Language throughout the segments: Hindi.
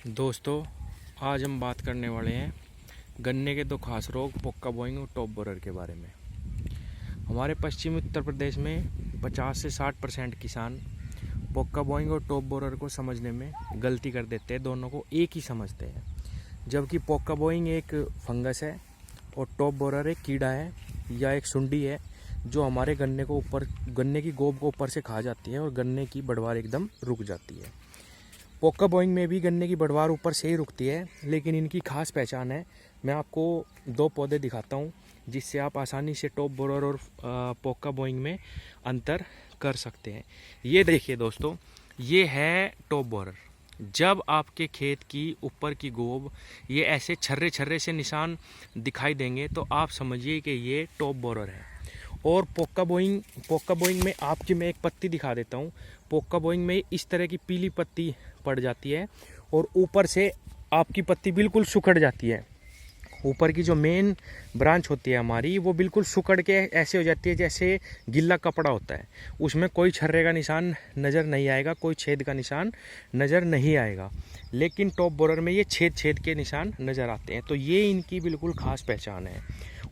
दोस्तों, आज हम बात करने वाले हैं गन्ने के दो खास रोग पोक्का बोइंग और टॉप बोरर के बारे में। हमारे पश्चिमी उत्तर प्रदेश में 50 से 60% किसान पोक्का बोइंग और टॉप बोरर को समझने में गलती कर देते हैं। दोनों को एक ही समझते हैं, जबकि पोक्का बोइंग एक फंगस है और टॉप बोरर एक कीड़ा है या एक सुंडी है जो हमारे गन्ने की गोब को ऊपर से खा जाती है और गन्ने की बढ़वार एकदम रुक जाती है। पोक्का बोइंग में भी गन्ने की बढ़वार ऊपर से ही रुकती है, लेकिन इनकी खास पहचान है। मैं आपको दो पौधे दिखाता हूँ जिससे आप आसानी से टॉप बोरर और पोक्का बोइंग में अंतर कर सकते हैं। ये देखिए दोस्तों, ये है टॉप बोरर। जब आपके खेत की ऊपर की गोब ये ऐसे छर्रे छर्रे से निशान दिखाई देंगे तो आप समझिए कि ये टॉप बोरर है। और पोक्का बोइंग में आपकी मैं एक पत्ती दिखा देता हूँ। पोक्का बोइंग में इस तरह की पीली पत्ती पड़ जाती है और ऊपर से आपकी पत्ती बिल्कुल सुखड़ जाती है। ऊपर की जो मेन ब्रांच होती है हमारी, वो बिल्कुल सुखड़ के ऐसे हो जाती है जैसे गिल्ला कपड़ा होता है। उसमें कोई छर्रे का निशान नज़र नहीं आएगा, कोई छेद का निशान नज़र नहीं आएगा। लेकिन टॉप बोरर में ये छेद के निशान नज़र आते हैं। तो ये इनकी बिल्कुल खास पहचान है।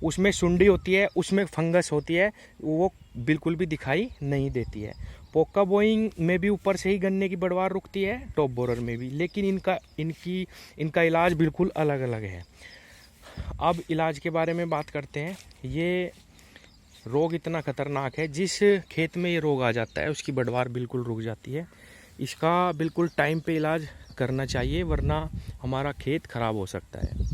उसमें सुंडी होती है, उसमें फंगस होती है, वो बिल्कुल भी दिखाई नहीं देती है। पोक्का बोइंग में भी ऊपर से ही गन्ने की बढ़वार रुकती है, टॉप बोरर में भी, लेकिन इनका इलाज बिल्कुल अलग अलग है। अब इलाज के बारे में बात करते हैं। ये रोग इतना खतरनाक है, जिस खेत में ये रोग आ जाता है उसकी बढ़वार बिल्कुल रुक जाती है। इसका बिल्कुल टाइम पे इलाज करना चाहिए, वरना हमारा खेत खराब हो सकता है।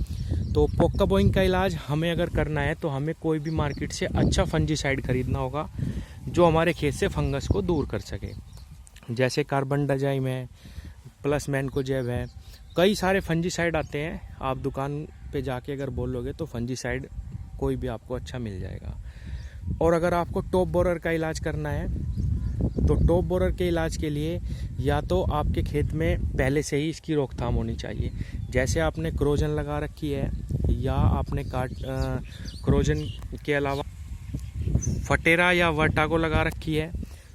तो पोक्का बोइंग का इलाज हमें अगर करना है तो हमें कोई भी मार्केट से अच्छा फंजीसाइड खरीदना होगा जो हमारे खेत से फंगस को दूर कर सके। जैसे कार्बनडाइजाइम है, प्लस मैनकोजेब है, कई सारे फंजीसाइड आते हैं। आप दुकान पे जाके अगर बोलोगे तो फंजीसाइड कोई भी आपको अच्छा मिल जाएगा। और अगर आपको टॉप बोरर का इलाज करना है तो टॉप बोरर के इलाज के लिए या तो आपके खेत में पहले से ही इसकी रोकथाम होनी चाहिए। जैसे आपने क्रोजन लगा रखी है या आपने क्रोजन के अलावा फटेरा या वर्टागो लगा रखी है,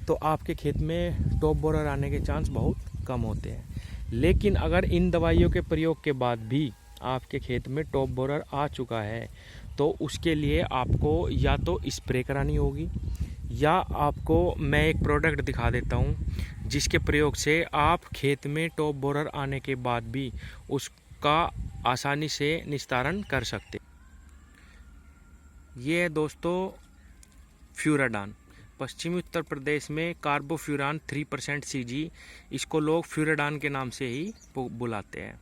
तो आपके खेत में टॉप बोरर आने के चांस बहुत कम होते हैं। लेकिन अगर इन दवाइयों के प्रयोग के बाद भी आपके खेत में टॉप बोरर आ चुका है तो उसके लिए आपको या तो स्प्रे करानी होगी, या आपको मैं एक प्रोडक्ट दिखा देता हूँ जिसके प्रयोग से आप खेत में टॉप बोरर आने के बाद भी उसका आसानी से निस्तारण कर सकते। ये है दोस्तों फ्यूराडान। पश्चिमी उत्तर प्रदेश में कार्बोफ्यूरान 3% CG, इसको लोग फ्यूराडान के नाम से ही बुलाते हैं।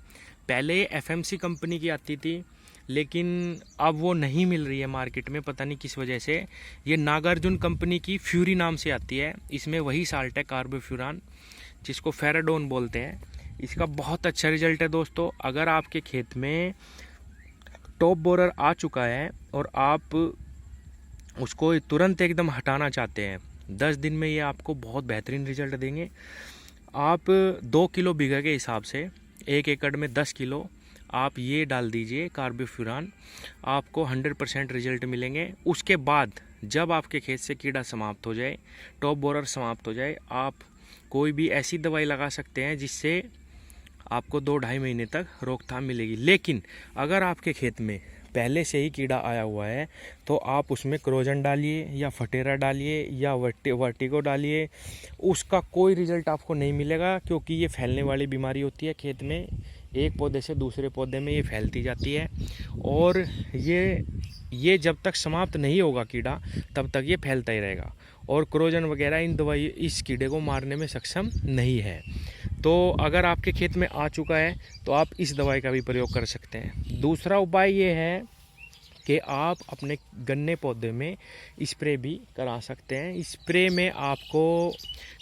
पहले FMC कंपनी की आती थी, लेकिन अब वो नहीं मिल रही है मार्केट में, पता नहीं किस वजह से। ये नागार्जुन कंपनी की फ्यूरी नाम से आती है। इसमें वही साल्ट है कार्बोफ्यूरान, जिसको फेराडोन बोलते हैं। इसका बहुत अच्छा रिजल्ट है दोस्तों। अगर आपके खेत में टॉप बोरर आ चुका है और आप उसको तुरंत एकदम हटाना चाहते हैं, 10 दिन में ये आपको बहुत बेहतरीन रिजल्ट देंगे। आप 2 किलो बीघा के हिसाब से 1 एकड़ में 10 किलो आप ये डाल दीजिए कार्बोफ्यूरान, आपको 100% रिजल्ट मिलेंगे। उसके बाद जब आपके खेत से कीड़ा समाप्त हो जाए, टॉप बोरर समाप्त हो जाए, आप कोई भी ऐसी दवाई लगा सकते हैं जिससे आपको 2-2.5 महीने तक रोकथाम मिलेगी। लेकिन अगर आपके खेत में पहले से ही कीड़ा आया हुआ है तो आप उसमें क्रोजन डालिए या फटेरा डालिए या वर्टिगो डालिए, उसका कोई रिजल्ट आपको नहीं मिलेगा, क्योंकि ये फैलने वाली बीमारी होती है। खेत में एक पौधे से दूसरे पौधे में ये फैलती जाती है और ये जब तक समाप्त नहीं होगा कीड़ा तब तक ये फैलता ही रहेगा। और क्रोजन वगैरह इन दवाई इस कीड़े को मारने में सक्षम नहीं है। तो अगर आपके खेत में आ चुका है तो आप इस दवाई का भी प्रयोग कर सकते हैं। दूसरा उपाय ये है कि आप अपने गन्ने पौधे में स्प्रे भी करा सकते हैं। स्प्रे में आपको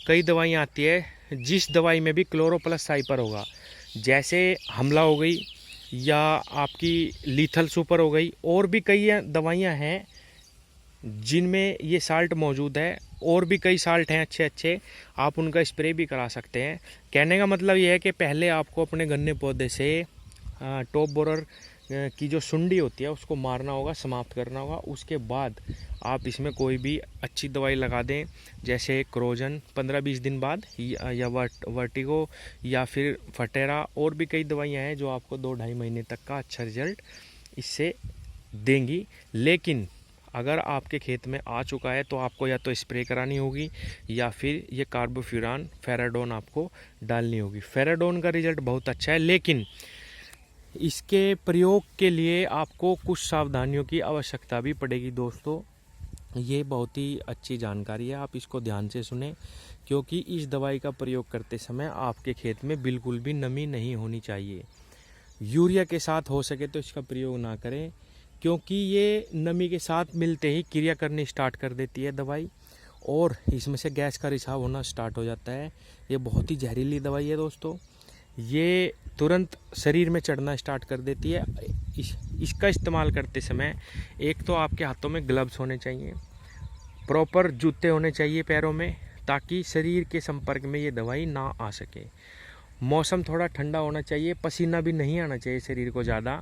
कई दवाइयाँ आती है, जिस दवाई में भी क्लोरोप्लस साइपर होगा, जैसे हमला हो गई या आपकी लीथल सुपर हो गई, और भी कई दवाइयाँ हैं जिनमें ये साल्ट मौजूद है। और भी कई साल्ट हैं अच्छे अच्छे, आप उनका स्प्रे भी करा सकते हैं। कहने का मतलब ये है कि पहले आपको अपने गन्ने पौधे से टॉप बोरर की जो सुंडी होती है उसको मारना होगा, समाप्त करना होगा। उसके बाद आप इसमें कोई भी अच्छी दवाई लगा दें, जैसे क्रोजन 15-20 दिन बाद, या वर्टिगो, या फिर फटेरा, और भी कई दवाइयाँ हैं जो आपको 2-2.5 महीने तक का अच्छा रिजल्ट इससे देंगी। लेकिन अगर आपके खेत में आ चुका है तो आपको या तो स्प्रे करानी होगी, या फिर ये कार्बोफ्यूरान फेराडोन आपको डालनी होगी। फेराडोन का रिजल्ट बहुत अच्छा है, लेकिन इसके प्रयोग के लिए आपको कुछ सावधानियों की आवश्यकता भी पड़ेगी दोस्तों। ये बहुत ही अच्छी जानकारी है, आप इसको ध्यान से सुने, क्योंकि इस दवाई का प्रयोग करते समय आपके खेत में बिल्कुल भी नमी नहीं होनी चाहिए। यूरिया के साथ हो सके तो इसका प्रयोग ना करें, क्योंकि ये नमी के साथ मिलते ही क्रिया करनी स्टार्ट कर देती है दवाई, और इसमें से गैस का रिसाव होना स्टार्ट हो जाता है। ये बहुत ही जहरीली दवाई है दोस्तों, ये तुरंत शरीर में चढ़ना स्टार्ट कर देती है। इसका इस्तेमाल करते समय एक तो आपके हाथों में ग्लव्स होने चाहिए, प्रॉपर जूते होने चाहिए पैरों में, ताकि शरीर के संपर्क में ये दवाई ना आ सके। मौसम थोड़ा ठंडा होना चाहिए, पसीना भी नहीं आना चाहिए शरीर को ज़्यादा,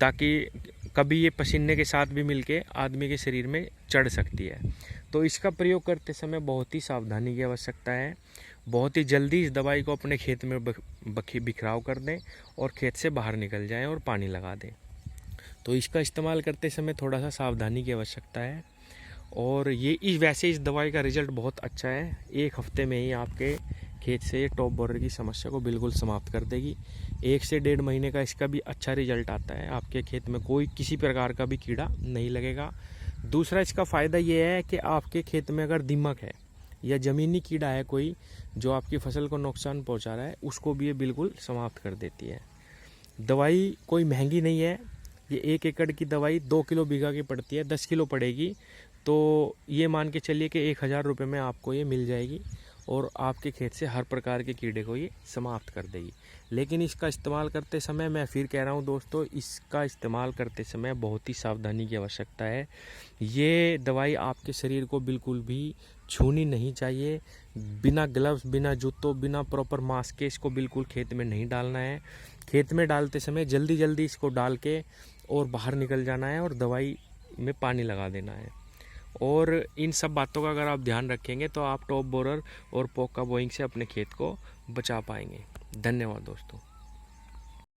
ताकि कभी ये पसीने के साथ भी मिलके आदमी के शरीर में चढ़ सकती है। तो इसका प्रयोग करते समय बहुत ही सावधानी की आवश्यकता है। बहुत ही जल्दी इस दवाई को अपने खेत में बिखराव कर दें और खेत से बाहर निकल जाएं और पानी लगा दें। तो इसका इस्तेमाल करते समय थोड़ा सा सावधानी की आवश्यकता है। और ये वैसे इस दवाई का रिजल्ट बहुत अच्छा है, 1 हफ्ते में ही आपके खेत से ये टॉप बोरर की समस्या को बिल्कुल समाप्त कर देगी। 1 से 1.5 महीने का इसका भी अच्छा रिजल्ट आता है, आपके खेत में कोई किसी प्रकार का भी कीड़ा नहीं लगेगा। दूसरा इसका फ़ायदा ये है कि आपके खेत में अगर दीमक है या ज़मीनी कीड़ा है कोई जो आपकी फसल को नुकसान पहुंचा रहा है, उसको भी ये बिल्कुल समाप्त कर देती है। दवाई कोई महंगी नहीं है, ये 1 एकड़ की दवाई 2 किलो बीघा की पड़ती है, 10 किलो पड़ेगी, तो ये मान के चलिए कि 1000 रुपये में आपको ये मिल जाएगी, और आपके खेत से हर प्रकार के कीड़े को ये समाप्त कर देगी। लेकिन इसका इस्तेमाल करते समय मैं फिर कह रहा हूँ दोस्तों, इसका इस्तेमाल करते समय बहुत ही सावधानी की आवश्यकता है। ये दवाई आपके शरीर को बिल्कुल भी छूनी नहीं चाहिए। बिना ग्लव्स, बिना जूतों, बिना प्रॉपर मास्क के इसको बिल्कुल खेत में नहीं डालना है। खेत में डालते समय जल्दी जल्दी इसको डाल के और बाहर निकल जाना है, और दवाई में पानी लगा देना है। और इन सब बातों का अगर आप ध्यान रखेंगे तो आप टॉप बोरर और पोका बोइंग से अपने खेत को बचा पाएंगे। धन्यवाद दोस्तों।